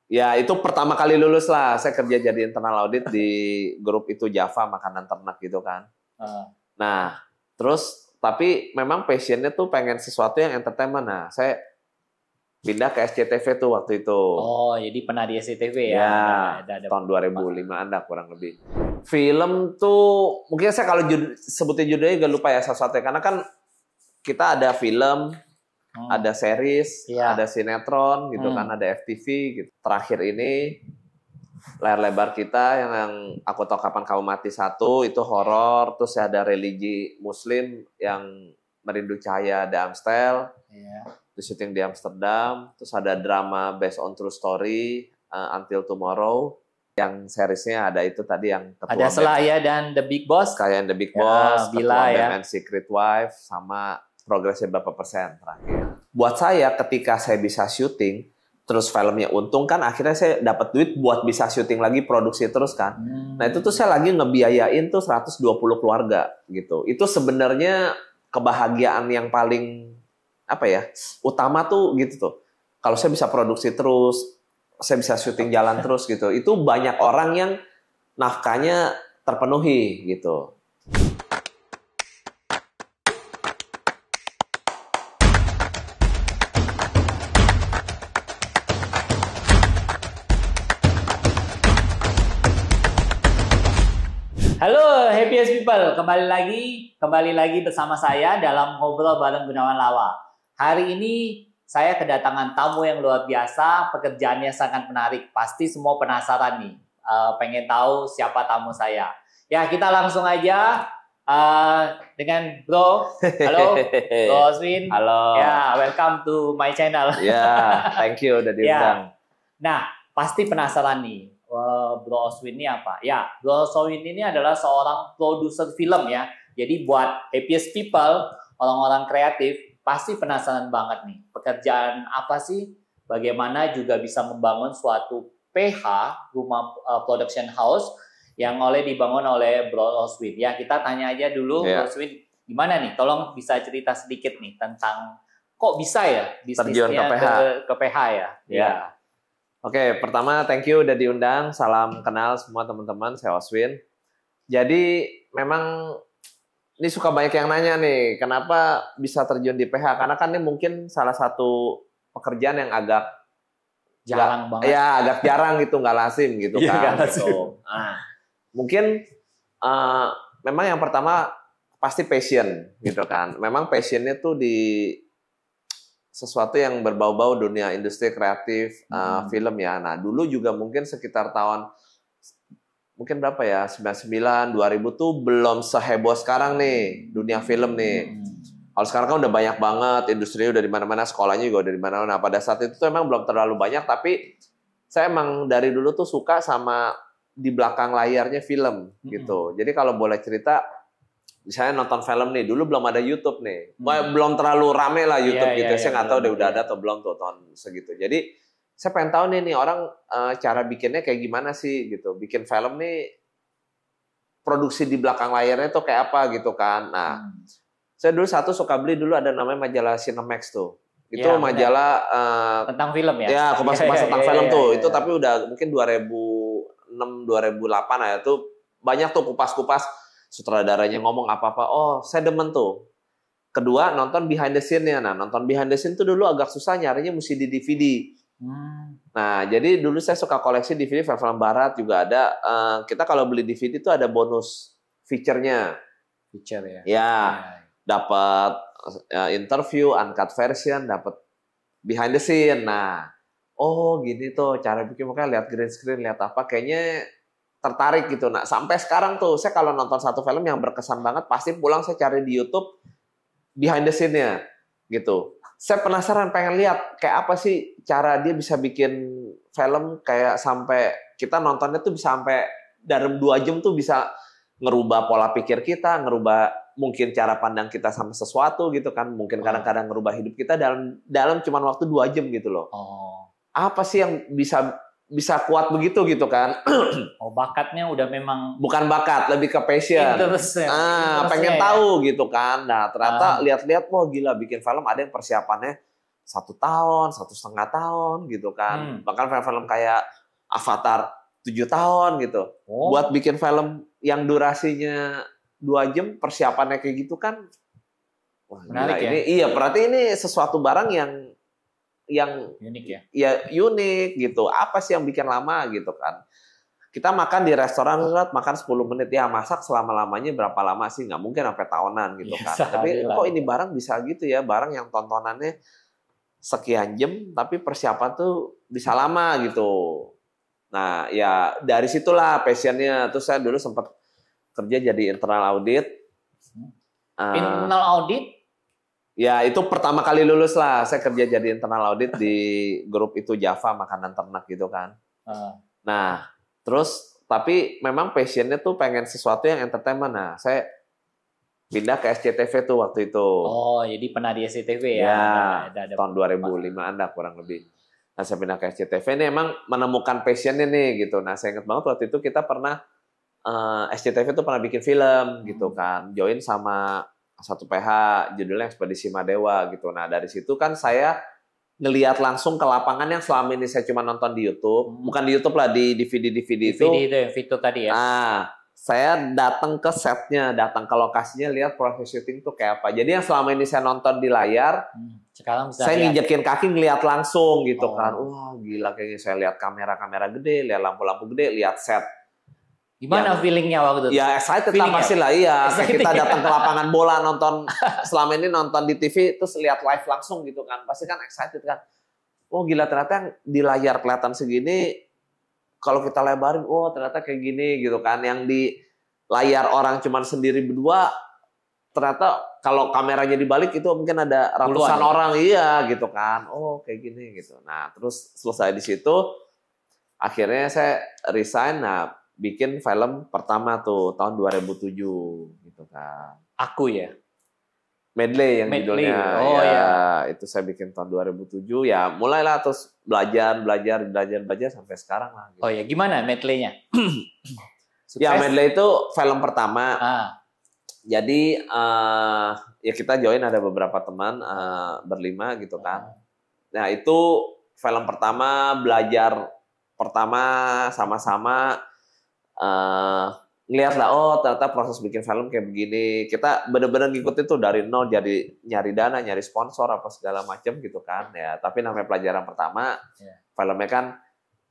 Ya, itu pertama kali lulus lah. Saya kerja jadi internal audit di grup itu Java, makanan ternak gitu kan. Nah, terus tapi memang passionnya tuh pengen sesuatu yang entertainment. Nah, saya pindah ke SCTV tuh waktu itu. Oh, jadi pernah di SCTV ya? Ya, tahun 2005 ada kurang lebih. Film tuh, mungkin saya kalau sebutin judulnya gak lupa ya sesuatu. Karena kan kita ada film, ada series, ada sinetron gitu kan, ada FTV gitu. Terakhir ini layar lebar kita yang Aku Tahu Kapan Kamu Mati 1 itu horor, terus ada religi Muslim yang Merindu Cahaya The Amstel, itu syuting di Amsterdam, terus ada drama based on true story Until Tomorrow, yang seriesnya ada itu tadi yang ketua ada Selaya dan The Big Boss, kayak The Big Boss, ketua BEM and Secret Wife, sama progresnya berapa persen terakhir. Buat saya ketika saya bisa syuting, terus filmnya untung kan, akhirnya saya dapat duit buat bisa syuting lagi, produksi terus kan. Nah itu tuh saya lagi ngebiayain tuh 120 keluarga gitu. Itu sebenarnya kebahagiaan yang paling apa ya, utama tuh gitu tuh. Kalau saya bisa produksi terus, saya bisa syuting jalan terus gitu. Itu banyak orang yang nafkahnya terpenuhi gitu. Halo Happiest People, kembali lagi bersama saya dalam Ngobrol Bareng Gunawan Lawa. Hari ini saya kedatangan tamu yang luar biasa, pekerjaannya sangat menarik. Pasti semua penasaran nih, pengen tahu siapa tamu saya. Ya, kita langsung aja dengan Bro. Halo, Bro Oswin. Halo. Ya, welcome to my channel. Ya, thank you udah diundang. Nah, pasti penasaran nih. Bro Oswin ini apa? Ya, Bro Oswin ini adalah seorang produser film ya. Jadi buat Happiest People, orang-orang kreatif, pasti penasaran banget nih. Pekerjaan apa sih? Bagaimana juga bisa membangun suatu PH, rumah production house, yang dibangun oleh Bro Oswin. Ya, kita tanya aja dulu, Bro Oswin, gimana nih? Tolong bisa cerita sedikit nih tentang kok bisa ya bisnisnya ke PH ya? Ya. Oke, pertama thank you udah diundang. Salam kenal semua teman-teman, saya Oswin. Jadi memang ini suka banyak yang nanya nih, kenapa bisa terjun di PH? Karena kan ini mungkin salah satu pekerjaan yang agak jarang banget. Ya, agak jarang gitu, nggak lazim gitu kan. Gitu. Nah, mungkin memang yang pertama pasti passion gitu kan. Memang passionnya tuh di sesuatu yang berbau-bau dunia industri kreatif film ya. Nah, dulu juga mungkin sekitar tahun mungkin berapa ya? 99, 2000 tuh belum seheboh sekarang nih dunia film nih. Kalau sekarang kan udah banyak banget, industrinya udah di mana-mana, sekolahnya juga udah di mana-mana. Nah, pada saat itu tuh emang belum terlalu banyak, tapi saya emang dari dulu tuh suka sama di belakang layarnya film gitu. Jadi kalau boleh cerita, misalnya nonton film nih, dulu belum ada YouTube nih, belum terlalu rame lah YouTube gitu. Saya nggak tahu deh udah ada atau belum tuh tahun segitu. Jadi saya pengen tahu nih orang cara bikinnya kayak gimana sih gitu. Bikin film nih produksi di belakang layarnya tuh kayak apa gitu kan. Nah, saya dulu suka beli dulu ada namanya majalah Cinemax tuh. Itu majalah tentang film ya. Ya, kupas-kupas tentang film tuh. Itu tapi udah mungkin 2006 2008 ya tuh banyak tuh kupas-kupas sutradaranya ngomong apa-apa, oh saya demen tuh. Kedua, nonton behind the scene-nya. Nah, nonton behind the scene tuh dulu agak susah, nyarinya mesti di DVD. Nah, jadi dulu saya suka koleksi DVD film barat juga ada. Kita kalau beli DVD tuh ada bonus feature-nya. Feature ya? Ya, dapat interview, uncut version, dapat behind the scene. Nah, oh gini tuh cara bikin, makanya lihat green screen, lihat apa, kayaknya tertarik gitu. Nah, sampai sekarang tuh saya kalau nonton satu film yang berkesan banget, pasti pulang saya cari di YouTube behind the scene-nya gitu. Saya penasaran pengen lihat kayak apa sih cara dia bisa bikin film kayak sampai kita nontonnya tuh bisa sampai dalam 2 jam tuh bisa ngerubah pola pikir kita, ngerubah mungkin cara pandang kita sama sesuatu gitu kan. Mungkin kadang-kadang ngerubah hidup kita dalam cuman waktu 2 jam gitu loh. Apa sih yang bisa kuat begitu gitu kan. Oh, bakatnya udah memang bukan bakat, lebih ke passion. Pengen tahu gitu kan. Nah, ternyata lihat-lihat, wah gila bikin film ada yang persiapannya 1 tahun, 1,5 tahun gitu kan. Bahkan film-film kayak Avatar 7 tahun gitu. Buat bikin film yang durasinya 2 jam, persiapannya kayak gitu kan. Wah, menarik gila, ya. ini iya, berarti ini sesuatu barang yang unik ya. Ya unik gitu. Apa sih yang bikin lama gitu kan? Kita makan di restoran, makan 10 menit ya, masak selama-lamanya berapa lama sih? Nggak mungkin sampai tahunan gitu kan. Tapi kok ini barang bisa gitu ya, barang yang tontonannya sekian jam tapi persiapan tuh bisa lama gitu. Nah, ya dari situlah passionnya. Terus saya dulu sempat kerja jadi internal audit. Internal audit? Ya, itu pertama kali lulus lah. Saya kerja jadi internal audit di grup itu Java, makanan ternak gitu kan. Nah, terus tapi memang passionnya tuh pengen sesuatu yang entertainment. Nah, saya pindah ke SCTV tuh waktu itu. Oh, jadi pernah di SCTV ya? Ya, tahun 2005-an dah kurang lebih. Nah, saya pindah ke SCTV ini emang menemukan passionnya nih gitu. Nah, saya ingat banget waktu itu kita pernah SCTV tuh pernah bikin film gitu kan. Join sama satu PH, judulnya Ekspedisi Madewa gitu. Nah, dari situ kan saya ngelihat langsung ke lapangan yang selama ini saya cuma nonton di YouTube. Bukan di YouTube lah, di DVD-DVD itu. DVD itu yang fitur tadi ya? Nah, saya datang ke setnya, datang ke lokasinya, lihat proses syuting tuh kayak apa. Jadi yang selama ini saya nonton di layar, sekarang bisa saya nginjekin kaki ngelihat langsung gitu kan. Wah, gila kayaknya saya lihat kamera-kamera gede, lihat lampu-lampu gede, lihat set. Gimana feelingnya waktu itu? Ya excited lah pasti lah, iya. Kita datang ke lapangan bola, nonton selama ini nonton di TV, terus lihat live langsung gitu kan. Pasti kan excited kan. Oh gila, ternyata yang di layar kelihatan segini, kalau kita lebarin, oh ternyata kayak gini gitu kan. Yang di layar orang cuman sendiri berdua, ternyata kalau kameranya dibalik itu mungkin ada ratusan orang, iya gitu kan. Oh kayak gini gitu. Nah terus selesai di situ, akhirnya saya resign. Nah, bikin film pertama tuh tahun 2007 gitu kan. Aku ya? Medley yang judulnya. Oh ya. Itu saya bikin tahun 2007. Ya mulailah terus belajar sampai sekarang lah. Gitu. Oh ya, gimana medley-nya? Ya medley itu film pertama. Jadi ya kita join ada beberapa teman berlima gitu kan. Nah itu film pertama, belajar pertama sama-sama. Ngeliat lah, oh ternyata proses bikin film kayak begini. Kita bener-bener ngikutin tuh dari nol, jadi nyari dana, nyari sponsor apa segala macam gitu kan. Ya, tapi namanya pelajaran pertama, filmnya kan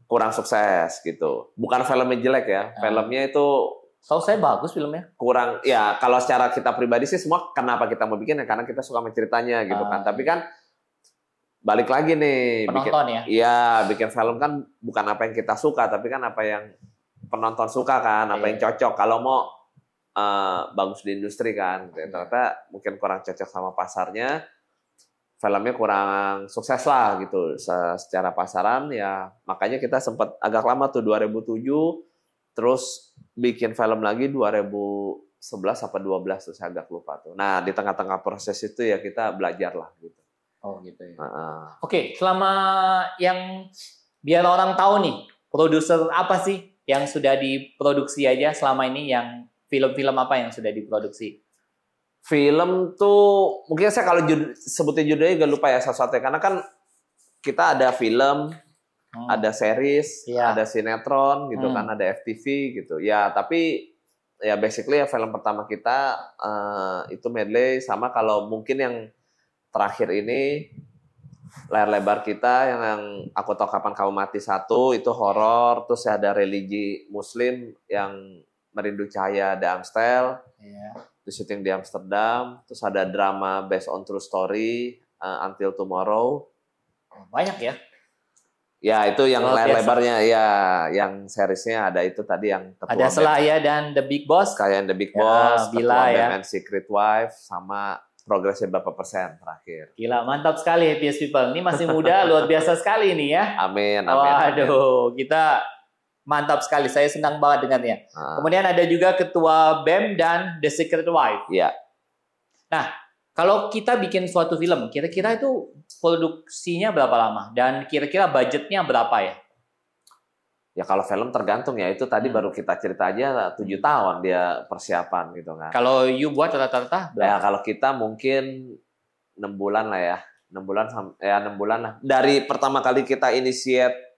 kurang sukses gitu. Bukan filmnya jelek ya, filmnya itu. Tahu saya bagus filmnya. Kurang, ya kalau secara kita pribadi sih semua kenapa kita mau bikin ya karena kita suka menceritanya gitu kan. Tapi kan balik lagi nih, penonton bikin, bikin film kan bukan apa yang kita suka, tapi kan apa yang penonton suka kan, apa yang cocok. Kalau mau bagus di industri kan, ternyata mungkin kurang cocok sama pasarnya, filmnya kurang sukses lah gitu secara pasaran ya. Makanya kita sempat agak lama tuh 2007, terus bikin film lagi 2011 apa 12 tuh saya agak lupa tuh. Nah di tengah-tengah proses itu ya kita belajar lah gitu. Oh gitu ya. Oke, selama yang biar orang tahu nih, produser apa sih yang sudah diproduksi aja selama ini, yang film-film apa yang sudah diproduksi? Film tuh mungkin saya kalau sebutin judulnya gak lupa ya satu-satu, karena kan kita ada film, ada series, ada sinetron gitu kan, ada FTV gitu. Ya tapi ya basically ya film pertama kita itu medley, sama kalau mungkin yang terakhir ini layar lebar kita yang Aku Tahu Kapan Kamu Mati 1 itu horor, terus ada religi Muslim yang Merindu Cahaya The Amstel, itu syuting di Amsterdam, terus ada drama based on true story Until Tomorrow. Banyak ya? Ya itu yang layar lebarnya ya, yang seriesnya ada itu tadi yang Ketua ada Selaya dan The Big Boss, kayak The Big Boss, Bila Ketua ya, BM and Secret Wife, sama progresnya berapa persen terakhir. Gila, mantap sekali Happiest People. Ini masih muda, luar biasa sekali ini ya. Amin. Waduh, kita mantap sekali. Saya senang banget dengannya. Kemudian ada juga Ketua BEM dan The Secret Wife. Iya. Nah, kalau kita bikin suatu film, kira-kira itu produksinya berapa lama? Dan kira-kira budgetnya berapa ya? Ya kalau film tergantung ya, itu tadi baru kita cerita aja 7 tahun dia persiapan gitu kan. Kalau you buat rata-rata berapa? Ya kalau kita mungkin 6 bulan lah ya. 6 bulan lah. Dari pertama kali kita initiate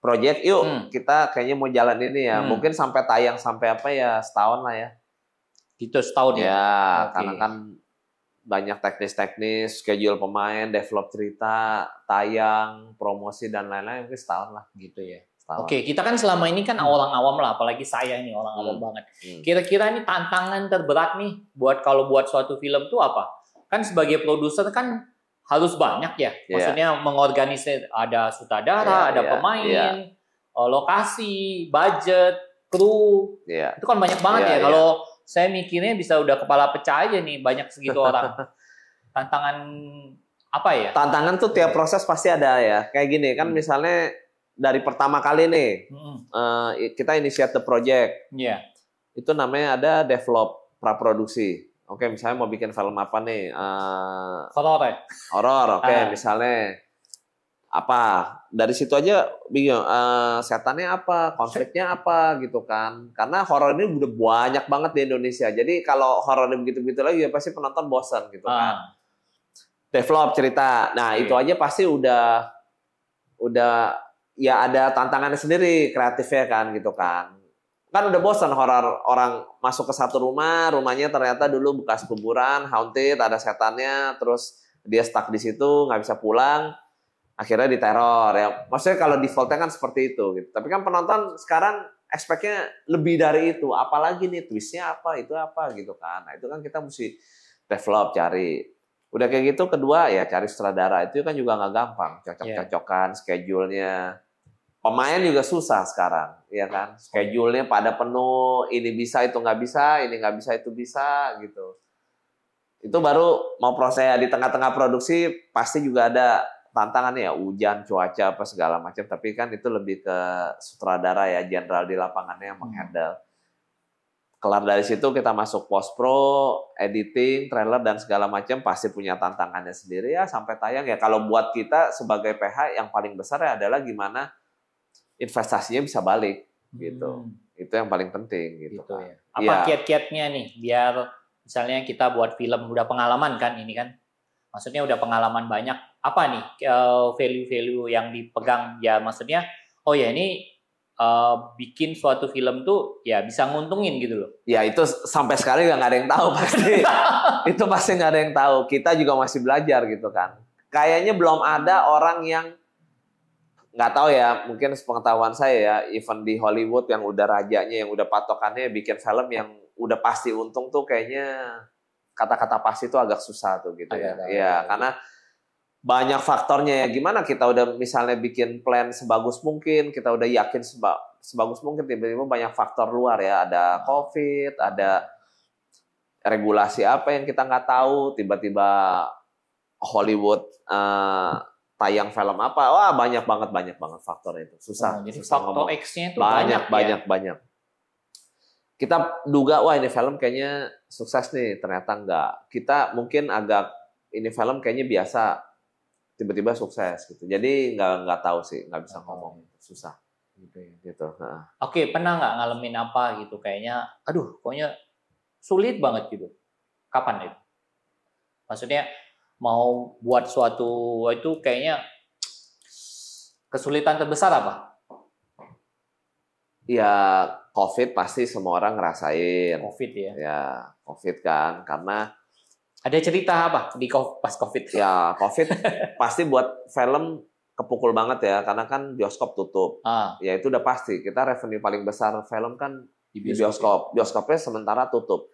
project, yuk kita kayaknya mau jalan ini ya. Mungkin sampai tayang sampai apa ya, setahun lah ya. Gitu, setahun ya? Ya, karena kan banyak teknis-teknis, schedule pemain, develop cerita, tayang, promosi dan lain-lain, mungkin setahun lah gitu ya. Oke, kita kan selama ini kan orang awam lah, apalagi saya ini orang awam banget. Kira-kira ini tantangan terberat nih kalau buat suatu film tuh apa? Kan sebagai produser kan harus banyak ya. Maksudnya mengorganisir, ada sutradara, ada pemain, lokasi, budget, kru. Itu kan banyak banget ya. Kalau saya mikirnya bisa udah kepala pecah aja nih, banyak segitu orang. Tantangan apa ya? Tantangan tuh tiap proses pasti ada ya. Kayak gini kan misalnya dari pertama kali nih kita initiate the project. Itu namanya ada develop praproduksi. Oke, misalnya mau bikin film apa nih? Horor ya? Horor, oke. Misalnya apa? Dari situ aja bingung. Setannya apa? Konfliknya apa? Gitu kan? Karena horor ini udah banyak banget di Indonesia. Jadi kalau horornya begitu-begitu lagi ya pasti penonton bosan gitu kan. Develop cerita. Nah itu aja pasti udah ya ada tantangannya sendiri kreatifnya kan gitu kan. Kan udah bosan horor, orang masuk ke satu rumahnya ternyata dulu bekas kuburan, haunted, ada setannya, terus dia stuck di situ, nggak bisa pulang, akhirnya diteror ya. Maksudnya kalau defaultnya kan seperti itu gitu. Tapi kan penonton sekarang expect-nya lebih dari itu, apalagi nih twistnya apa, itu apa gitu kan. Nah itu kan kita mesti develop, cari. Udah kayak gitu, kedua ya cari sutradara, itu kan juga nggak gampang, cocok-cocokan schedule-nya. Pemain juga susah sekarang, ya kan? Schedule-nya pada penuh, ini bisa, itu nggak bisa, ini nggak bisa, itu bisa, gitu. Itu baru mau proses di tengah-tengah produksi, pasti juga ada tantangan ya, hujan, cuaca, apa segala macam. Tapi kan itu lebih ke sutradara ya, jenderal di lapangannya yang menghandle. Kelar dari situ kita masuk post-pro, editing, trailer, dan segala macam, pasti punya tantangannya sendiri ya, sampai tayang ya. Kalau buat kita sebagai PH, yang paling besar ya adalah gimana investasinya bisa balik gitu. Itu yang paling penting gitu kan. Ya. Apa kiat-kiatnya nih biar misalnya kita buat film udah pengalaman kan ini kan. Maksudnya udah pengalaman banyak. Apa nih value-value yang dipegang ya, maksudnya oh ya ini bikin suatu film tuh ya bisa nguntungin gitu loh. Ya itu sampai sekarang nggak ada yang tahu pasti. Itu pasti nggak ada yang tahu. Kita juga masih belajar gitu kan. Kayaknya belum ada orang yang nggak tahu ya, mungkin sepengetahuan saya ya, even di Hollywood yang udah rajanya, yang udah patokannya bikin film yang udah pasti untung tuh kayaknya kata-kata pasti itu agak susah tuh gitu ya. Karena banyak faktornya ya. Gimana kita udah misalnya bikin plan sebagus mungkin, kita udah yakin sebagus mungkin, tiba-tiba banyak faktor luar ya, ada COVID, ada regulasi apa yang kita nggak tahu, tiba-tiba Hollywood tayang film apa, wah banyak banget faktornya itu, susah. Jadi susah faktor X-nya itu banyak. Kita duga wah ini film kayaknya sukses nih, ternyata enggak. Kita mungkin agak ini film kayaknya biasa, tiba-tiba sukses gitu. Jadi nggak tahu sih, nggak bisa ngomong, susah. Gitu. Oke, pernah nggak ngalamin apa gitu kayaknya, aduh, pokoknya sulit banget gitu. Kapan itu? Maksudnya mau buat suatu itu kayaknya kesulitan terbesar apa? Ya COVID pasti semua orang ngerasain. COVID ya? Ya COVID kan, karena ada cerita apa pas COVID? Ya COVID pasti buat film kepukul banget ya, karena kan bioskop tutup. Ya itu udah pasti. Kita revenue paling besar film kan di bioskop. Bioskopnya sementara tutup.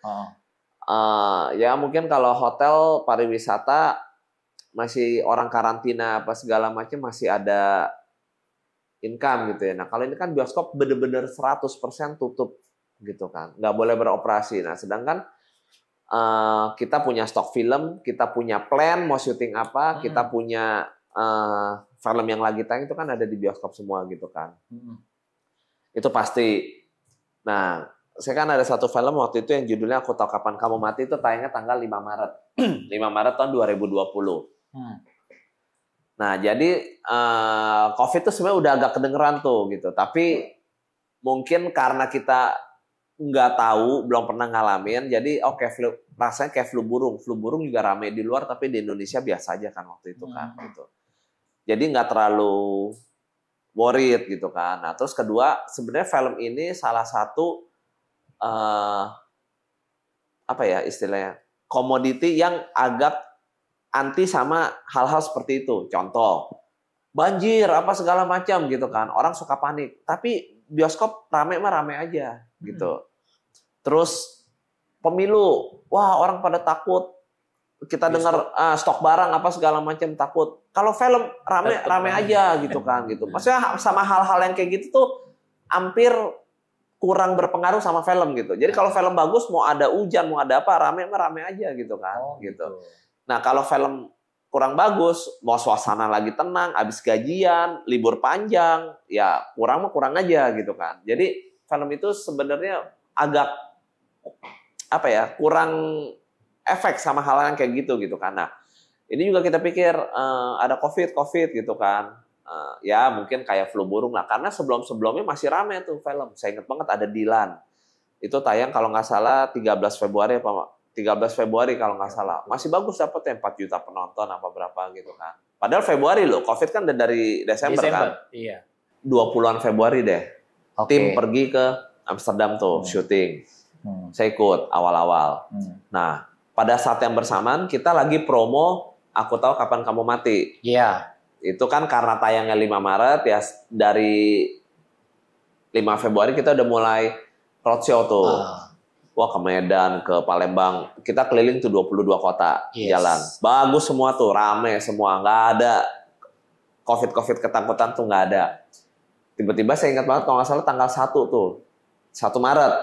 Ya mungkin kalau hotel pariwisata masih orang karantina apa segala macam masih ada income gitu ya. Nah kalau ini kan bioskop bener-bener 100% tutup gitu kan, nggak boleh beroperasi. Nah sedangkan kita punya stok film, kita punya plan mau syuting apa, kita punya film yang lagi tayang itu kan ada di bioskop semua gitu kan. Itu pasti. Nah saya kan ada satu film waktu itu yang judulnya Aku Tahu Kapan Kamu Mati, itu tayangnya tanggal 5 Maret. 5 Maret tahun 2020. Nah, jadi COVID itu sebenarnya udah agak kedengeran tuh gitu. Tapi mungkin karena kita nggak tahu, belum pernah ngalamin. Jadi rasanya kayak flu burung. Flu burung juga rame di luar, tapi di Indonesia biasa aja kan waktu itu kan. Gitu. Jadi nggak terlalu worried gitu kan. Nah terus kedua, sebenarnya film ini salah satu apa ya istilahnya, komoditi yang agak anti sama hal-hal seperti itu. Contoh, banjir apa segala macam gitu kan. Orang suka panik. Tapi bioskop rame mah rame aja gitu. Terus pemilu, wah orang pada takut. Kita dengar stok barang apa segala macam takut. Kalau film rame aja gitu kan gitu. Maksudnya sama hal-hal yang kayak gitu tuh hampir kurang berpengaruh sama film gitu. Jadi kalau film bagus mau ada hujan mau ada apa rame aja gitu kan gitu. Nah kalau film kurang bagus, mau suasana lagi tenang, habis gajian, libur panjang, ya kurang aja gitu kan. Jadi film itu sebenarnya agak apa ya, kurang efek sama hal yang kayak gitu kan. Nah, ini juga kita pikir ada COVID gitu kan. Ya mungkin kayak flu burung lah, karena sebelumnya masih rame tuh film. Saya ingat banget ada Dilan. Itu tayang kalau nggak salah 13 Februari apa 13 Februari kalau nggak salah. Masih bagus dapetnya 4 juta penonton apa berapa gitu kan. Padahal Februari loh, COVID kan udah dari Desember kan. Iya. 20-an Februari deh. Tim pergi ke Amsterdam tuh syuting. Saya ikut awal-awal. Nah, pada saat yang bersamaan kita lagi promo Aku Tahu Kapan Kamu Mati. Iya. Itu kan karena tayangnya 5 Maret ya, dari 5 Februari kita udah mulai roadshow tuh. Wah, ke Medan, ke Palembang. Kita keliling tuh 22 kota jalan. Bagus semua tuh, rame semua. Nggak ada COVID ketakutan tuh nggak ada. Tiba-tiba saya ingat banget kalau nggak salah tanggal 1 tuh. 1 Maret.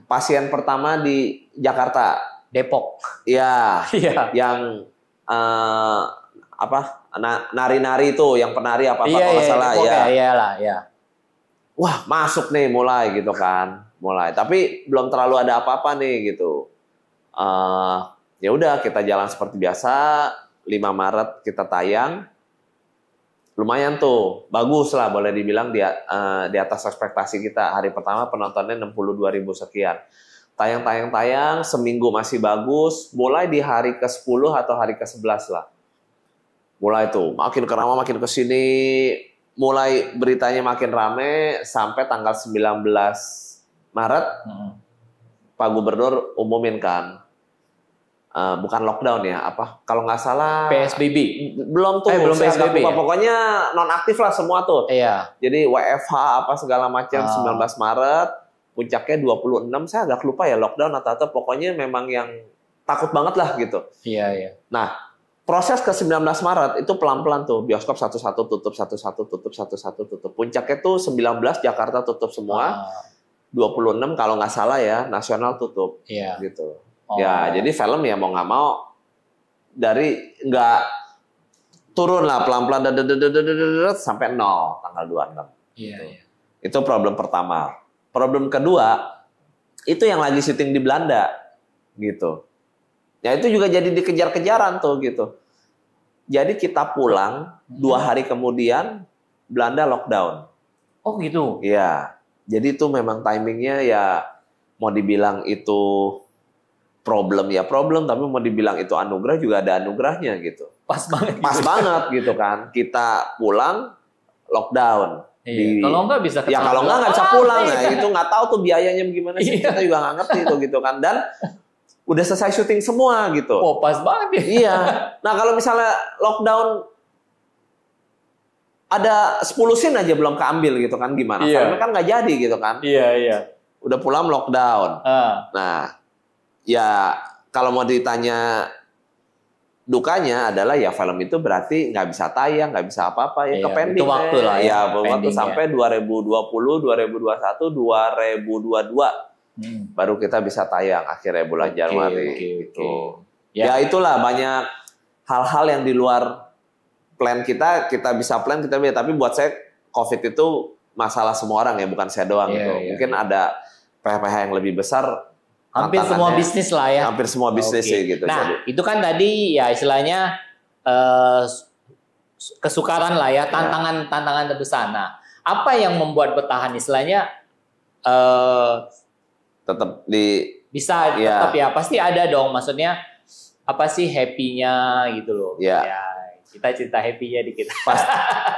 Pasien pertama di Jakarta. Depok. Iya. Yang nari-nari itu, yang penari apa kalau nggak salah ya. Iyalah. Wah, masuk nih mulai gitu kan. Tapi belum terlalu ada apa-apa nih gitu. Ya udah kita jalan seperti biasa. 5 Maret kita tayang. Lumayan tuh, bagus lah boleh dibilang di atas ekspektasi kita. Hari pertama penontonnya 62.000 sekian. Tayang, seminggu masih bagus. Mulai di hari ke-10 atau hari ke-11 lah. Mulai tuh, makin kerama makin kesini. Mulai beritanya makin rame sampai tanggal 19 Maret. Pak Gubernur umumin kan. Bukan lockdown ya, apa? Kalau nggak salah PSBB. Belum tuh, belum PSBB. Pokoknya nonaktif lah semua tuh. Iya. Jadi WFH apa segala macam 19 Maret, puncaknya 26, saya agak lupa ya lockdown atau pokoknya memang yang takut banget lah gitu. Iya. Nah, proses ke 19 Maret itu pelan-pelan tuh, bioskop satu-satu tutup, satu-satu tutup. Puncaknya tuh 19 Jakarta tutup semua. 26 kalau nggak salah ya, nasional tutup. Iya. Gitu. Ya, jadi film ya mau nggak mau dari nggak turun lah pelan-pelan sampai 0 tanggal 26. Iya. Itu problem pertama. Problem kedua itu yang lagi syuting di Belanda gitu. Ya itu juga jadi dikejar-kejaran tuh gitu. Jadi kita pulang 2 hari kemudian Belanda lockdown. Oh gitu. Iya. Jadi itu memang timingnya ya mau dibilang itu problem, tapi mau dibilang itu anugerah juga ada anugerahnya gitu. Pas banget. Pas banget gitu kan. Kita pulang lockdown. Iya. Kalau nggak bisa. Ya kalau nggak bisa pulang. Nah itu nggak tahu tuh biayanya bagaimana. Kita juga nggak ngerti tuh gitu kan. Dan udah selesai syuting semua gitu. Oh pas banget ya. Iya. Nah kalau misalnya lockdown ada 10 scene aja belum keambil gitu kan gimana? Filmnya kan nggak jadi gitu kan? Iya. Udah pulang lockdown. Nah, ya kalau mau ditanya dukanya adalah ya film itu berarti nggak bisa tayang, nggak bisa apa-apa ya, kepending. Itu waktu lah ya. Waktu sampai 2020, 2021, 2022 baru kita bisa tayang akhirnya bulan Januari gitu. Ya itulah banyak hal-hal yang di luar plan kita bisa plan tapi buat saya COVID itu masalah semua orang ya, bukan saya doang gitu. Mungkin ada PH-PH yang lebih besar. Hampir semua bisnis lah ya. Hampir semua bisnis sih gitu. Nah, itu kan tadi ya istilahnya kesukaran lah ya, tantangan terbesar. Nah, apa yang membuat bertahan istilahnya tetap di bisa tetap ya pasti ada dong, maksudnya apa sih happy-nya gitu loh. Ya. Ya, kita cerita happy-nya dikit.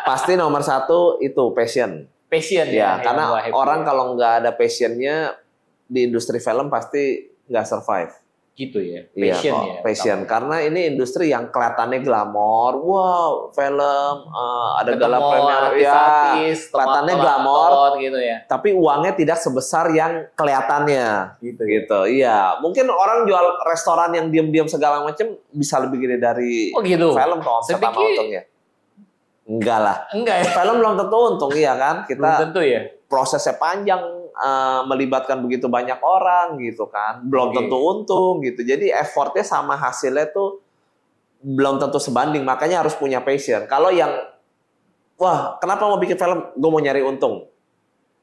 Pasti nomor satu itu passion. Passion ya, ya. Karena orang kalau nggak ada passionnya di industri film pasti nggak survive. Gitu ya. Passion ya. Passion. Karena ini industri yang kelihatannya glamor. Wow, film ada gala premier ya. Kelihatannya glamor gitu ya. Tapi uangnya tidak sebesar yang kelihatannya. Gitu. Iya. Mungkin orang jual restoran yang diam-diam segala macam bisa lebih gede dari gitu. film kalau omset sama untungnya. Enggak lah. Enggak ya. Film belum tentu untung, iya kan? Kita belum tentu ya. Prosesnya panjang, melibatkan begitu banyak orang gitu kan, belum tentu untung gitu. Jadi effortnya sama hasilnya tuh belum tentu sebanding, makanya harus punya passion. Kalau yang wah kenapa mau bikin film, gue mau nyari untung,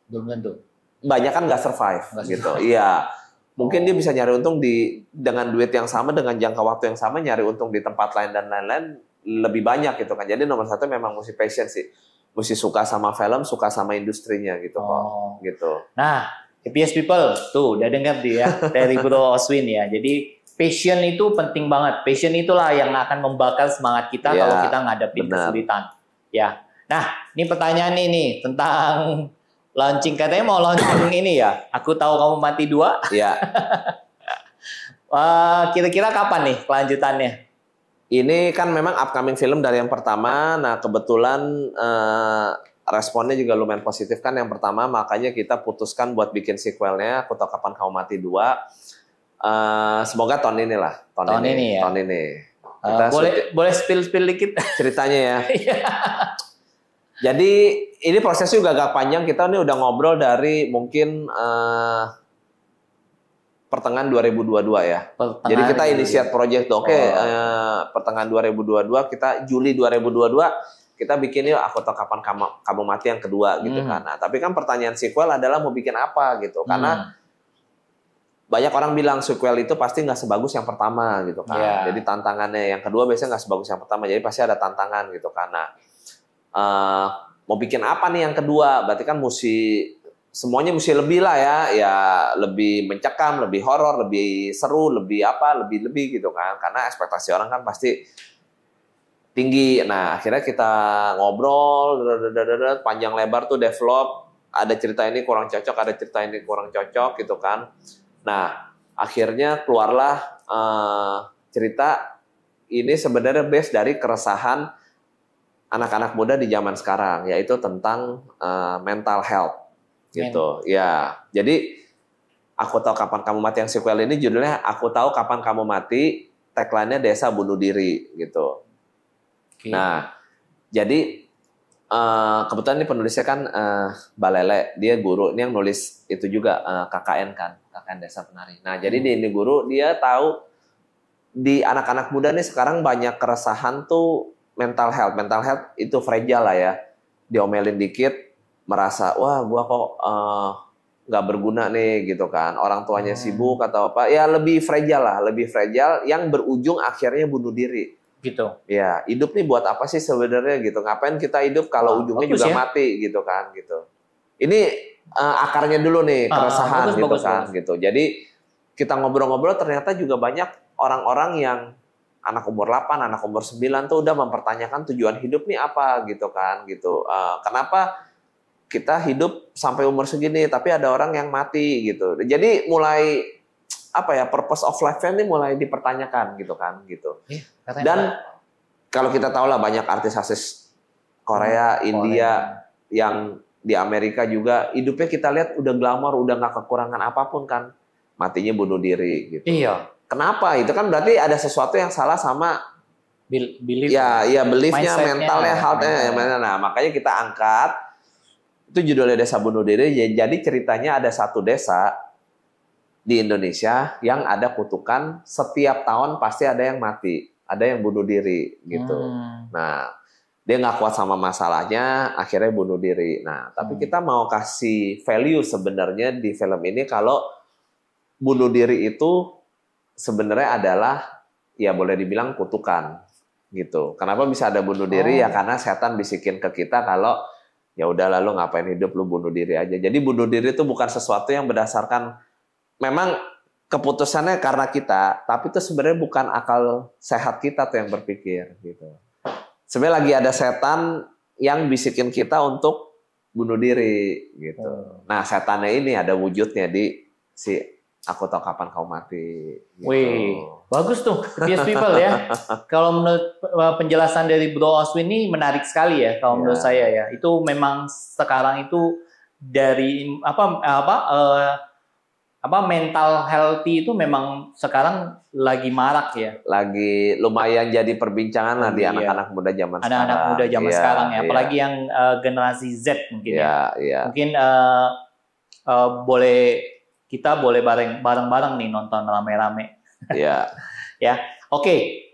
belum tentu. Banyak kan nggak survive gitu. Iya, mungkin dia bisa nyari untung dengan duit yang sama, dengan jangka waktu yang sama, nyari untung di tempat lain dan lain-lain lebih banyak gitu kan. Jadi nomor satu memang mesti passion sih. Mesti suka sama film, suka sama industrinya gitu kok. Gitu. Nah, HPS People tuh udah dengar dia dari Bro Oswin ya. Jadi passion itu penting banget. Passion itulah yang akan membakar semangat kita kalau kita ngadepin kesulitan. Ya. Nah, ini pertanyaan ini tentang launching, katanya mau launching ini ya. Aku tahu kamu mati 2. Iya. Kira-kira kapan nih kelanjutannya? Ini kan memang upcoming film dari yang pertama. Nah, kebetulan responnya juga lumayan positif kan yang pertama, makanya kita putuskan buat bikin sequelnya Aku Tahu Kapan Kamu Mati 2. Semoga tahun ini lah. Tahun ini. Tahun ini. Boleh spill dikit ceritanya ya. Jadi ini prosesnya juga agak panjang. Kita ini udah ngobrol dari mungkin pertengahan 2022 ya. Jadi kita inisiat project pertengahan 2022, kita Juli 2022 kita bikin yuk Aku Tahu Kapan Kamu Mati yang kedua gitu kan. Nah, tapi kan pertanyaan sequel adalah mau bikin apa gitu. Karena banyak orang bilang sequel itu pasti nggak sebagus yang pertama gitu kan. Jadi tantangannya yang kedua biasanya nggak sebagus yang pertama. Jadi pasti ada tantangan gitu kan. Nah, mau bikin apa nih yang kedua? Berarti kan semuanya mesti lebih lah ya lebih mencekam, lebih horor, lebih seru, lebih gitu kan. Karena ekspektasi orang kan pasti tinggi. Nah, akhirnya kita ngobrol, panjang lebar tuh develop, ada cerita ini kurang cocok, ada cerita ini kurang cocok gitu kan. Nah, akhirnya keluarlah cerita ini sebenarnya based dari keresahan anak-anak muda di zaman sekarang, yaitu tentang mental health. Gitu. Ya. Jadi Aku Tahu Kapan Kamu Mati yang sequel ini judulnya Aku Tahu Kapan Kamu Mati, tagline-nya Desa Bunuh Diri gitu. Nah, jadi kebetulan ini penulisnya kan Mbak Lele, dia guru, ini yang nulis itu juga KKN kan, KKN Desa Penari. Nah, jadi di ini guru dia tahu di anak-anak muda nih sekarang banyak keresahan tuh mental health itu fragile lah ya. Diomelin dikit merasa wah gua kok nggak berguna nih gitu kan, orang tuanya sibuk atau apa ya, lebih fragile yang berujung akhirnya bunuh diri gitu. Ya, hidup nih buat apa sih sebenarnya gitu, ngapain kita hidup kalau ujungnya juga mati gitu kan gitu. Ini akarnya dulu nih keresahan bagus. Gitu. Jadi kita ngobrol-ngobrol ternyata juga banyak orang-orang yang anak umur 8, anak umur 9 tuh udah mempertanyakan tujuan hidup nih apa gitu kan gitu. Kenapa kita hidup sampai umur segini tapi ada orang yang mati gitu. Jadi mulai purpose of life-nya ini mulai dipertanyakan gitu kan gitu. Dan kalau kita tahu lah banyak artis-artis Korea, India yang di Amerika juga hidupnya kita lihat udah glamor, udah nggak kekurangan apapun kan, matinya bunuh diri gitu. Iya. Kenapa? Itu kan berarti ada sesuatu yang salah sama belief. Ya beliefnya, mentalnya, health-nya. Nah, makanya kita angkat. Itu judulnya Desa Bunuh Diri. Jadi ceritanya ada satu desa di Indonesia yang ada kutukan, setiap tahun pasti ada yang mati, ada yang bunuh diri gitu. Nah, dia nggak kuat sama masalahnya, akhirnya bunuh diri. Nah, tapi kita mau kasih value sebenarnya di film ini kalau bunuh diri itu sebenarnya adalah ya boleh dibilang kutukan gitu. Kenapa bisa ada bunuh diri? Ya karena setan bisikin ke kita kalau ya udah lalu ngapain hidup, lu bunuh diri aja. Jadi bunuh diri itu bukan sesuatu yang berdasarkan memang keputusannya karena kita, tapi itu sebenarnya bukan akal sehat kita tuh yang berpikir gitu. Sebenarnya lagi ada setan yang bisikin kita untuk bunuh diri gitu. Nah, setannya ini ada wujudnya di si Aku Tahu Kapan Kau Mati. Gitu. Wih, bagus tuh, Happy People ya. Kalau menurut penjelasan dari Bro Oswin ini menarik sekali ya. Kalau menurut saya ya, itu memang sekarang itu dari mental healthy itu memang sekarang lagi marak ya. Lagi lumayan jadi perbincangan lah di anak-anak muda zaman sekarang. Anak-anak muda zaman sekarang ya, apalagi yang generasi Z mungkin ya. Mungkin kita boleh bareng-bareng nih nonton rame-rame. Iya. Ya. Oke.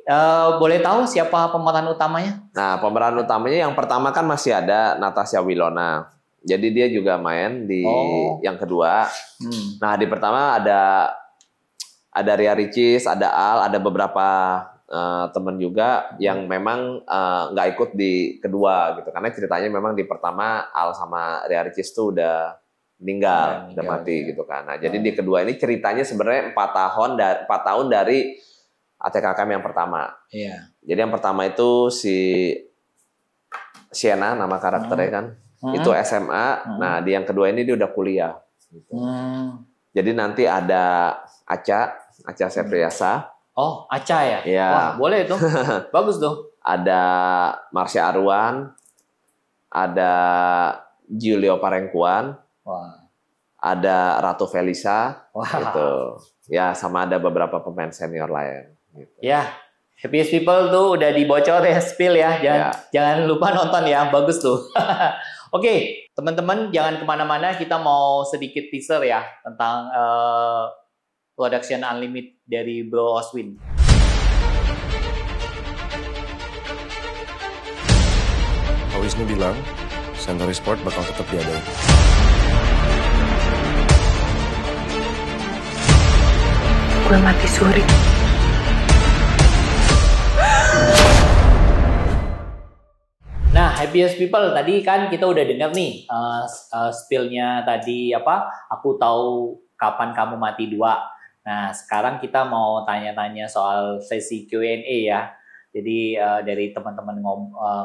Boleh tahu siapa pemeran utamanya? Nah, pemeran utamanya yang pertama kan masih ada Natasha Wilona. Jadi dia juga main di yang kedua. Nah, di pertama ada Ria Ricis, ada Al, ada beberapa teman juga yang memang nggak ikut di kedua gitu. Karena ceritanya memang di pertama Al sama Ria Ricis tuh udah meninggal, udah mati gitu kan. Nah, jadi di kedua ini ceritanya sebenarnya 4 tahun dari ATKKM yang pertama. Iya. Jadi yang pertama itu si Sienna nama karakternya kan. Itu SMA. Nah, di yang kedua ini dia udah kuliah. Gitu. Jadi nanti ada Aca Septriasa. Oh, Aca ya? Ya. Wah, boleh tuh. Bagus tuh. Ada Marsha Arwan. Ada Giulio Parengkuan. Wah. Ada Ratu Felisa. Wah. Gitu. Ya, sama ada beberapa pemain senior lain. Gitu. Ya. Happiest People tuh udah dibocor ya, spill ya. Jangan lupa nonton ya, bagus tuh. Oke, teman-teman jangan kemana-mana, kita mau sedikit teaser ya tentang Production Unlimited dari Bro Oswin. Pak Wisnu bilang, Centauri Sport bakal tetap diadain. Gue mati suri. Nah, Happiest People tadi kan kita udah dengar nih spill-nya tadi Aku Tahu Kapan Kamu Mati 2. Nah, sekarang kita mau tanya-tanya soal sesi Q&A ya. Jadi dari teman-teman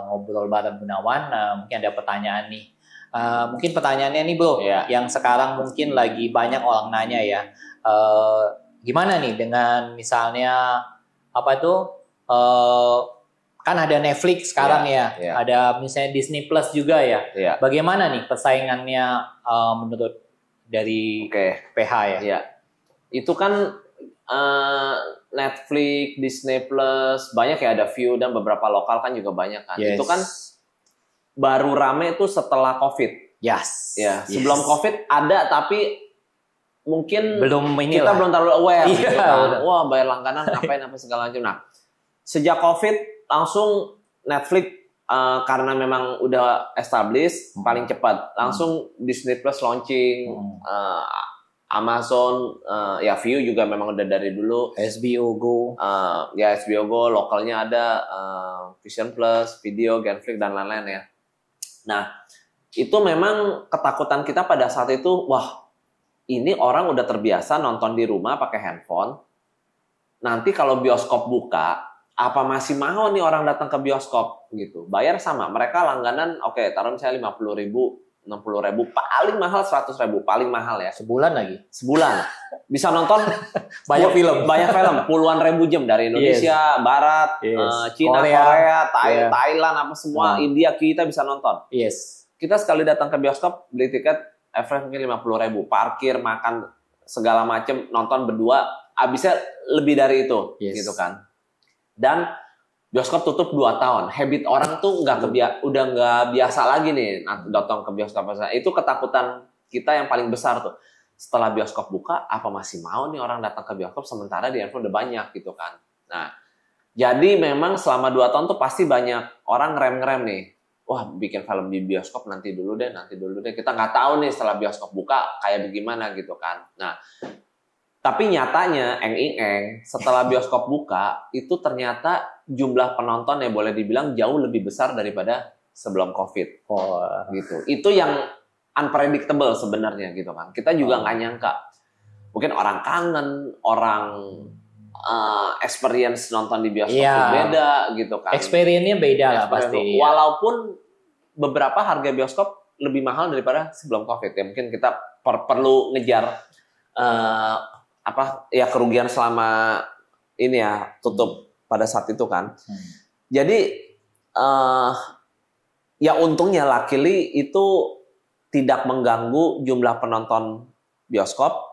ngobrol bareng Gunawan, mungkin ada pertanyaan nih. Mungkin pertanyaannya nih Bro, yang sekarang mungkin lagi banyak orang nanya ya. Gimana nih dengan misalnya kan ada Netflix sekarang ada misalnya Disney Plus juga ya. Bagaimana nih persaingannya menurut dari PH ya? Iya. Itu kan Netflix, Disney Plus, banyak ya, ada View dan beberapa lokal kan juga banyak kan. Itu kan baru rame itu setelah COVID. Yes. Ya, sebelum COVID ada tapi mungkin kita belum terlalu aware gitu kan. Wah, bayar langganan ngapain apa segala macam. Nah, sejak COVID langsung Netflix karena memang udah established paling cepat langsung Disney Plus launching, Amazon View juga memang udah dari dulu, HBO Go HBO Go lokalnya ada, Vision Plus, Video, Genflix dan lain-lain ya. Nah, itu memang ketakutan kita pada saat itu, wah ini orang udah terbiasa nonton di rumah pakai handphone, nanti kalau bioskop buka apa masih mau nih orang datang ke bioskop gitu? Bayar sama, mereka langganan taruh misalnya 50.000, 60.000, paling mahal 100.000, paling mahal ya. Sebulan bisa nonton banyak film, puluhan ribu jam dari Indonesia, Barat, Cina, Korea, Thailand, apa semua, India kita bisa nonton. Kita sekali datang ke bioskop beli tiket average mungkin 50.000, parkir, makan segala macam, nonton berdua, habisnya lebih dari itu, gitu kan. Dan bioskop tutup 2 tahun. Habit orang tuh udah nggak biasa lagi nih datang ke bioskop. Itu ketakutan kita yang paling besar tuh. Setelah bioskop buka, apa masih mau nih orang datang ke bioskop sementara di handphone udah banyak gitu kan. Nah, jadi memang selama 2 tahun tuh pasti banyak orang ngerem nih. Wah, bikin film di bioskop nanti dulu deh. Kita nggak tahu nih setelah bioskop buka kayak bagaimana gitu kan. Nah, tapi nyatanya, setelah bioskop buka, itu ternyata jumlah penonton yang boleh dibilang jauh lebih besar daripada sebelum COVID. Gitu. Itu yang unpredictable sebenarnya gitu kan. Kita juga nggak nyangka. mungkin orang kangen, orang experience nonton di bioskop itu beda gitu kan. Experience-nya beda lah pasti. Walaupun beberapa harga bioskop lebih mahal daripada sebelum COVID ya. Mungkin kita perlu ngejar kerugian selama ini ya tutup pada saat itu kan. Jadi ya untungnya luckily itu tidak mengganggu jumlah penonton bioskop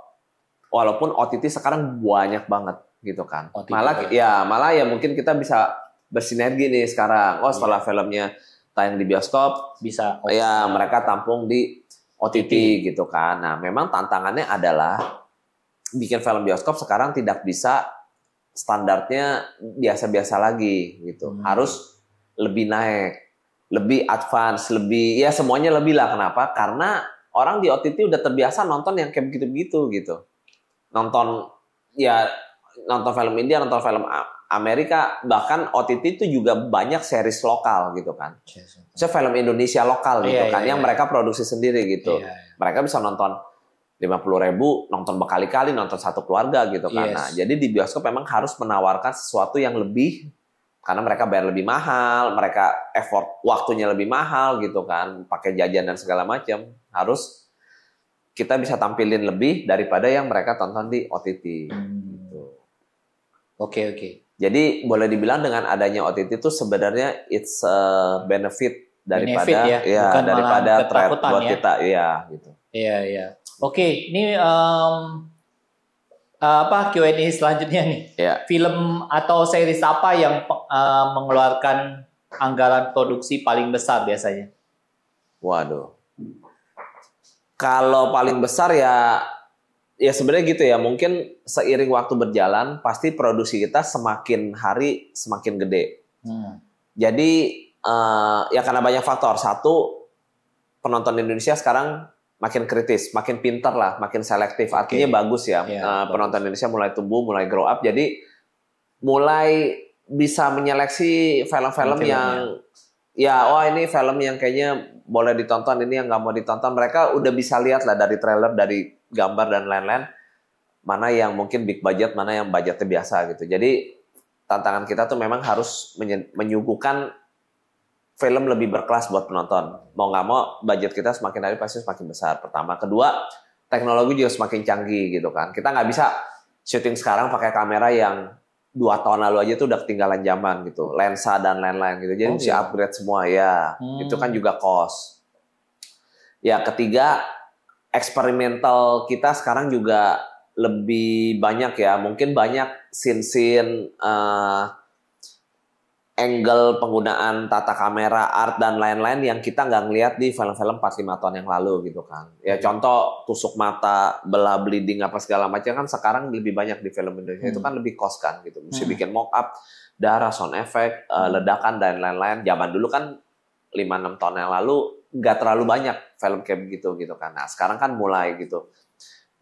walaupun OTT sekarang banyak banget gitu kan. Malah ya mungkin kita bisa bersinergi nih sekarang. Setelah filmnya tayang di bioskop bisa ya mereka tampung di OTT gitu kan. Nah, memang tantangannya adalah bikin film bioskop sekarang tidak bisa standarnya biasa-biasa lagi gitu. Harus lebih naik, lebih advance, lebih ya semuanya lebih lah. Kenapa? Karena orang di OTT udah terbiasa nonton yang kayak begitu-begitu gitu. Nonton film India, nonton film Amerika, bahkan OTT itu juga banyak series lokal gitu kan. Maksudnya film Indonesia lokal gitu kan, yang mereka produksi sendiri gitu. Mereka bisa nonton 50.000, nonton berkali-kali, nonton satu keluarga gitu kan. Nah, jadi di bioskop memang harus menawarkan sesuatu yang lebih, karena mereka bayar lebih mahal, mereka effort waktunya lebih mahal gitu kan, pakai jajan dan segala macam. Harus kita bisa tampilin lebih daripada yang mereka tonton di OTT. Gitu. Oke. Jadi boleh dibilang dengan adanya OTT itu sebenarnya it's a benefit daripada daripada threat buat kita gitu. Iya. Oke, ini Q&A selanjutnya nih. Film atau series apa yang mengeluarkan anggaran produksi paling besar biasanya? Waduh. Kalau paling besar ya sebenarnya gitu ya, mungkin seiring waktu berjalan pasti produksi kita semakin hari semakin gede. Jadi ya karena banyak faktor. Satu, penonton Indonesia sekarang makin kritis, makin pintar lah, makin selektif. Artinya bagus ya. Penonton Indonesia mulai tumbuh, mulai grow up. Jadi mulai bisa menyeleksi film-film yang ini film yang kayaknya boleh ditonton, ini yang nggak mau ditonton. Mereka udah bisa lihat lah dari trailer, dari gambar dan lain-lain, mana yang mungkin big budget, mana yang budgetnya biasa gitu. Jadi tantangan kita tuh memang harus menyuguhkan film lebih berkelas buat penonton. Mau nggak mau budget kita semakin hari pasti semakin besar. Pertama, kedua teknologi juga semakin canggih gitu kan. Kita nggak bisa syuting sekarang pakai kamera yang 2 tahun lalu aja tuh udah ketinggalan zaman gitu, lensa dan lain-lain gitu. Jadi mesti upgrade semua ya. Itu kan juga cost. Ya, ketiga, eksperimental kita sekarang juga lebih banyak ya. Mungkin banyak scene-scene angle penggunaan tata kamera, art dan lain-lain yang kita nggak ngeliat di film-film 4-5 tahun yang lalu gitu kan. Ya contoh tusuk mata, belah bleeding apa segala macam kan sekarang lebih banyak di film Indonesia. Itu kan lebih cost kan gitu. Mesti bikin mock up, darah, sound effect, ledakan dan lain-lain. Zaman dulu kan 5-6 tahun yang lalu nggak terlalu banyak film kayak begitu gitu kan. Nah sekarang kan mulai gitu.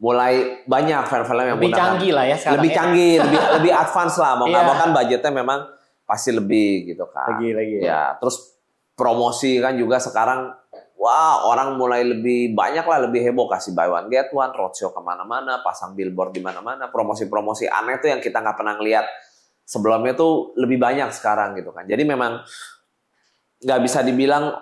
Mulai banyak film-film yang lebih canggih lah ya sekarang. Lebih canggih, lebih advance lah. Mau nggak mau kan budgetnya memang pasti lebih gitu kan. Lagi. Ya, terus promosi kan juga sekarang, orang mulai lebih banyak lah, lebih heboh, kasih buy one get one, roadshow kemana-mana, pasang billboard di mana-mana, promosi-promosi aneh tuh yang kita nggak pernah ngeliat sebelumnya tuh lebih banyak sekarang gitu kan. Jadi memang nggak bisa dibilang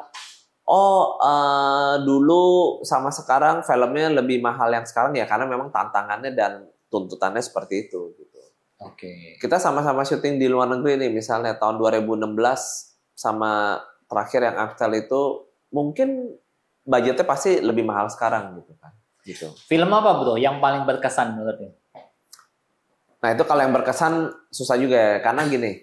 dulu sama sekarang filmnya lebih mahal yang sekarang ya, karena memang tantangannya dan tuntutannya seperti itu gitu. Oke. Kita sama-sama syuting di luar negeri nih, misalnya tahun 2016 sama terakhir yang Aftel itu mungkin budgetnya pasti lebih mahal sekarang gitu kan. Gitu. Film apa bro yang paling berkesan menurutnya? Nah itu kalau yang berkesan susah juga ya, karena gini,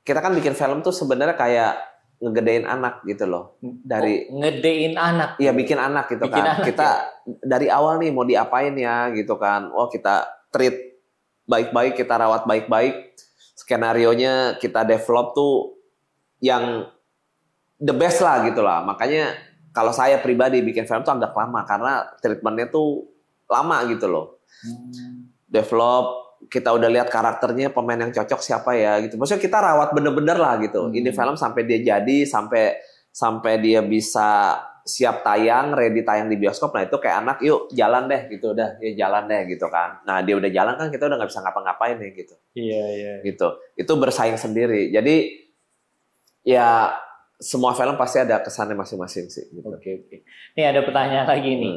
kita kan bikin film tuh sebenarnya kayak ngegedein anak gitu loh. Dari ngedein anak. Iya bikin anak gitu kan. Kita dari awal nih mau diapain ya gitu kan. Kita treat baik-baik, kita rawat baik-baik, skenarionya kita develop tuh yang the best lah gitu lah. Makanya kalau saya pribadi bikin film tuh agak lama karena treatmentnya tuh lama gitu loh. Develop, kita udah lihat karakternya, pemain yang cocok siapa ya gitu. Maksudnya kita rawat bener-bener lah gitu. Ini film sampai dia jadi, sampai dia bisa siap tayang, ready tayang di bioskop, nah itu kayak anak, yuk jalan deh gitu, udah ya jalan deh gitu kan. Nah dia udah jalan kan kita udah nggak bisa ngapa-ngapain nih gitu. Iya. Gitu. Itu bersaing sendiri. Jadi ya semua film pasti ada kesannya masing-masing sih. Gitu. Oke. Nih ada pertanyaan lagi nih.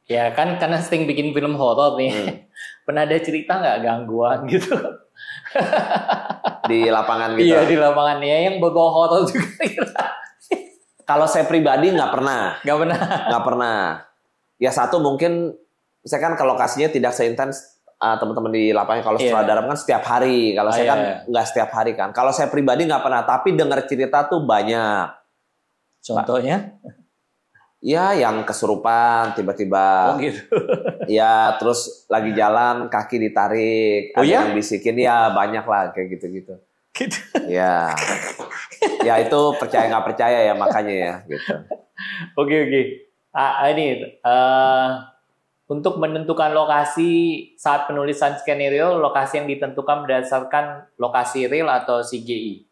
Ya kan karena Sting bikin film horor nih. Pernah ada cerita nggak gangguan gitu? Di lapangan gitu? Iya di lapangan ya yang berbau horor juga. Kalau saya pribadi nggak pernah. Nggak pernah. Ya satu mungkin, saya kan ke lokasinya tidak seintens teman-teman di lapangan. Kalau sutradara kan setiap hari. Kalau saya kan nggak setiap hari kan. Kalau saya pribadi nggak pernah. Tapi dengar cerita tuh banyak. Contohnya? Ya yang kesurupan tiba-tiba. Oh gitu. Ya terus lagi jalan kaki ditarik. Ada yang bisikin. Ya banyak lah kayak gitu-gitu. Gitu. Ya itu percaya nggak percaya ya makanya ya gitu. Oke. Ini untuk menentukan lokasi saat penulisan skenario, lokasi yang ditentukan berdasarkan lokasi real atau CGI.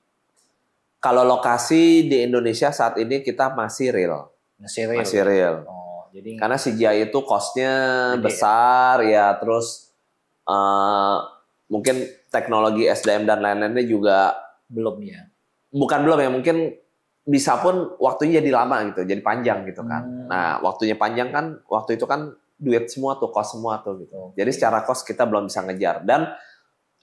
Kalau lokasi di Indonesia saat ini kita masih real. Masih real. Oh, jadi karena CGI itu cost-nya besar ya, terus mungkin teknologi SDM dan lain-lainnya juga belum ya. Bukan belum ya, mungkin bisa pun waktunya jadi lama gitu, jadi panjang gitu kan. Nah, waktunya panjang kan, waktu itu kan duit semua tuh, cost semua tuh gitu. Jadi secara cost kita belum bisa ngejar. Dan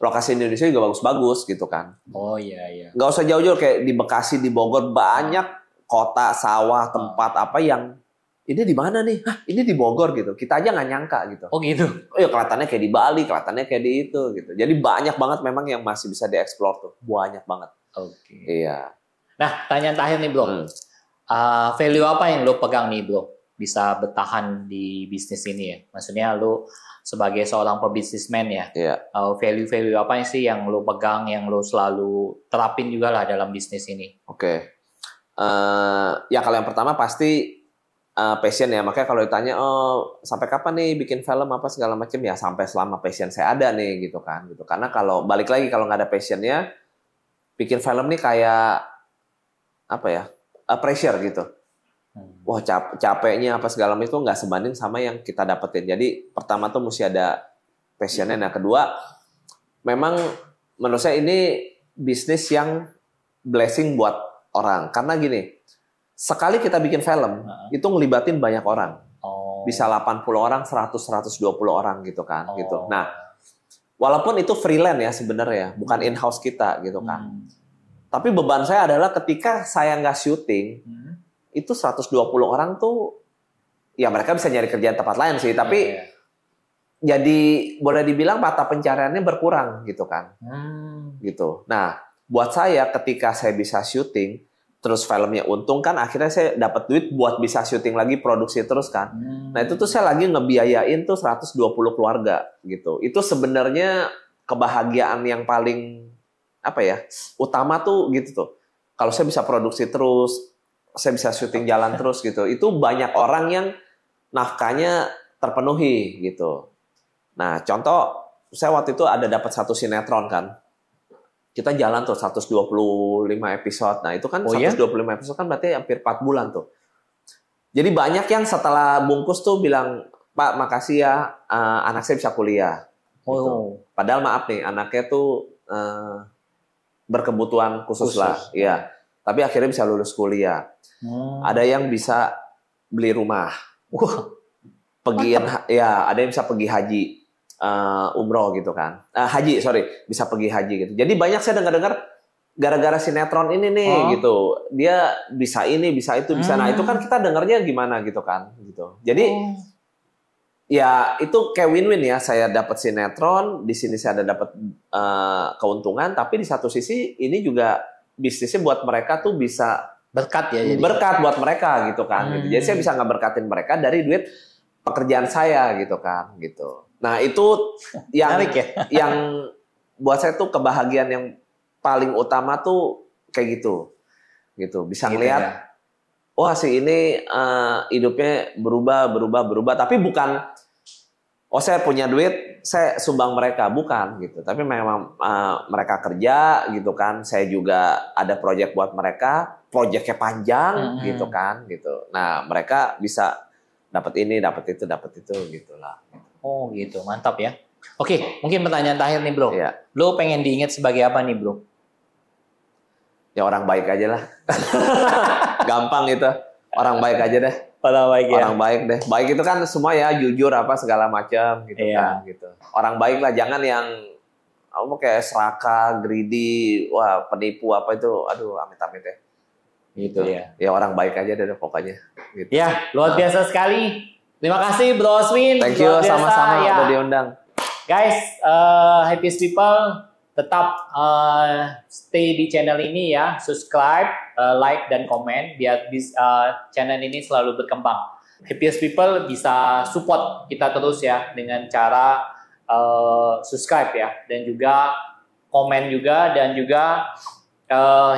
lokasi Indonesia juga bagus-bagus gitu kan. Oh iya. Nggak usah jauh-jauh kayak di Bekasi, di Bogor, banyak kota, sawah, tempat apa yang ini di mana nih? Hah, ini di Bogor gitu. Kita aja nggak nyangka gitu. Oh gitu. Oh ya kelihatannya kayak di Bali, kelihatannya kayak di itu gitu. Jadi banyak banget memang yang masih bisa dieksplor tuh. Banyak banget. Oke. Iya. Nah, pertanyaan terakhir nih, Bro. Value apa yang lo pegang nih, Bro? Bisa bertahan di bisnis ini ya? Maksudnya lo sebagai seorang pebisnismen ya? Iya. Value-value apa sih yang lo pegang, yang lo selalu terapin juga lah dalam bisnis ini? Oke. Ya kalau yang pertama pasti passion ya. Makanya kalau ditanya, sampai kapan nih bikin film apa segala macam, ya sampai selama passion saya ada nih gitu kan. Gitu. Karena kalau balik lagi kalau nggak ada passionnya, bikin film nih kayak apa ya, pressure gitu. Wah capeknya apa segala macam itu nggak sebanding sama yang kita dapetin. Jadi pertama tuh mesti ada passionnya. Nah kedua, memang menurut saya ini bisnis yang blessing buat orang. Karena gini, sekali kita bikin film, itu ngelibatin banyak orang. Bisa 80 orang, 100, 120 orang gitu kan. Gitu. Nah, walaupun itu freelance ya sebenarnya, bukan in-house kita gitu kan. Tapi beban saya adalah ketika saya nggak syuting, itu 120 orang tuh, ya mereka bisa nyari kerjaan tempat lain sih, tapi jadi boleh dibilang mata pencariannya berkurang gitu kan. Gitu. Nah, buat saya ketika saya bisa syuting, terus filmnya untung kan, akhirnya saya dapat duit buat bisa syuting lagi, produksi terus kan. Nah itu tuh saya lagi ngebiayain tuh 120 keluarga gitu. Itu sebenarnya kebahagiaan yang paling apa ya, utama tuh gitu tuh. Kalau saya bisa produksi terus, saya bisa syuting jalan terus gitu. Itu banyak orang yang nafkahnya terpenuhi gitu. Nah contoh, saya waktu itu ada dapat satu sinetron kan. Kita jalan tuh 125 episode. Nah itu kan 125 episode kan berarti hampir 4 bulan tuh. Jadi banyak yang setelah bungkus tuh bilang, Pak makasih ya, anak saya bisa kuliah. Gitu. Padahal maaf nih, anaknya tuh berkebutuhan khusus lah. Ya. Tapi akhirnya bisa lulus kuliah. Ada yang bisa beli rumah. Ya, ada yang bisa pergi haji. Umroh gitu kan. Bisa pergi haji gitu. Jadi banyak saya dengar-dengar gara-gara sinetron ini nih gitu. Dia bisa ini, bisa itu, bisa. Nah, itu kan kita dengarnya gimana gitu kan gitu. Jadi ya itu kayak win-win ya. Saya dapat sinetron, di sini saya ada dapat keuntungan, tapi di satu sisi ini juga bisnisnya buat mereka tuh bisa berkat ya jadi. Berkat buat mereka gitu kan. Gitu. Jadi saya bisa ngeberkatin mereka dari duit pekerjaan saya gitu kan gitu. Nah itu yang yang buat saya tuh kebahagiaan yang paling utama tuh kayak gitu bisa ngelihat wah si ini hidupnya berubah tapi bukan saya punya duit saya sumbang mereka, bukan gitu, tapi memang mereka kerja gitu kan, saya juga ada proyek buat mereka, proyeknya panjang gitu kan gitu. Nah, mereka bisa dapat ini, dapat itu gitulah. Oh, gitu. Mantap ya. Oke, mungkin pertanyaan terakhir nih, Bro. Iya. Lo pengen diingat sebagai apa nih, Bro? Ya orang baik aja lah. Gampang itu. Orang baik aja deh. Orang baik ya. Orang baik deh. Baik itu kan semua ya, jujur apa segala macam gitu Iya. kan gitu. Orang baik lah, jangan yang kayak serakah, greedy, wah penipu apa itu, aduh amit-amit ya. Gitu ya. Ya orang baik aja deh pokoknya. Gitu. Ya, luar biasa sekali. Terima kasih Bro Oswin. Thank you, Luar biasa, sama-sama ya. udah diundang. Guys, Happiest People tetap stay di channel ini ya, subscribe, like dan komen biar channel ini selalu berkembang. Happiest People bisa support kita terus ya dengan cara subscribe ya, dan juga komen juga, dan juga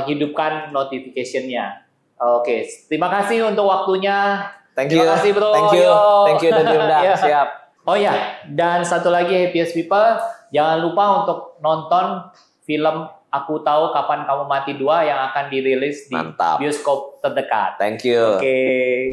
hidupkan notification-nya. Oke, terima kasih untuk waktunya. Thank you. Terima kasih Bro. Thank you. Yo. Thank you udah diundang. Ya. Siap. Oh ya, dan satu lagi Happiest People, jangan lupa untuk nonton film Aku Tahu Kapan Kamu Mati 2 yang akan dirilis di Mantap. bioskop terdekat. Thank you. Oke.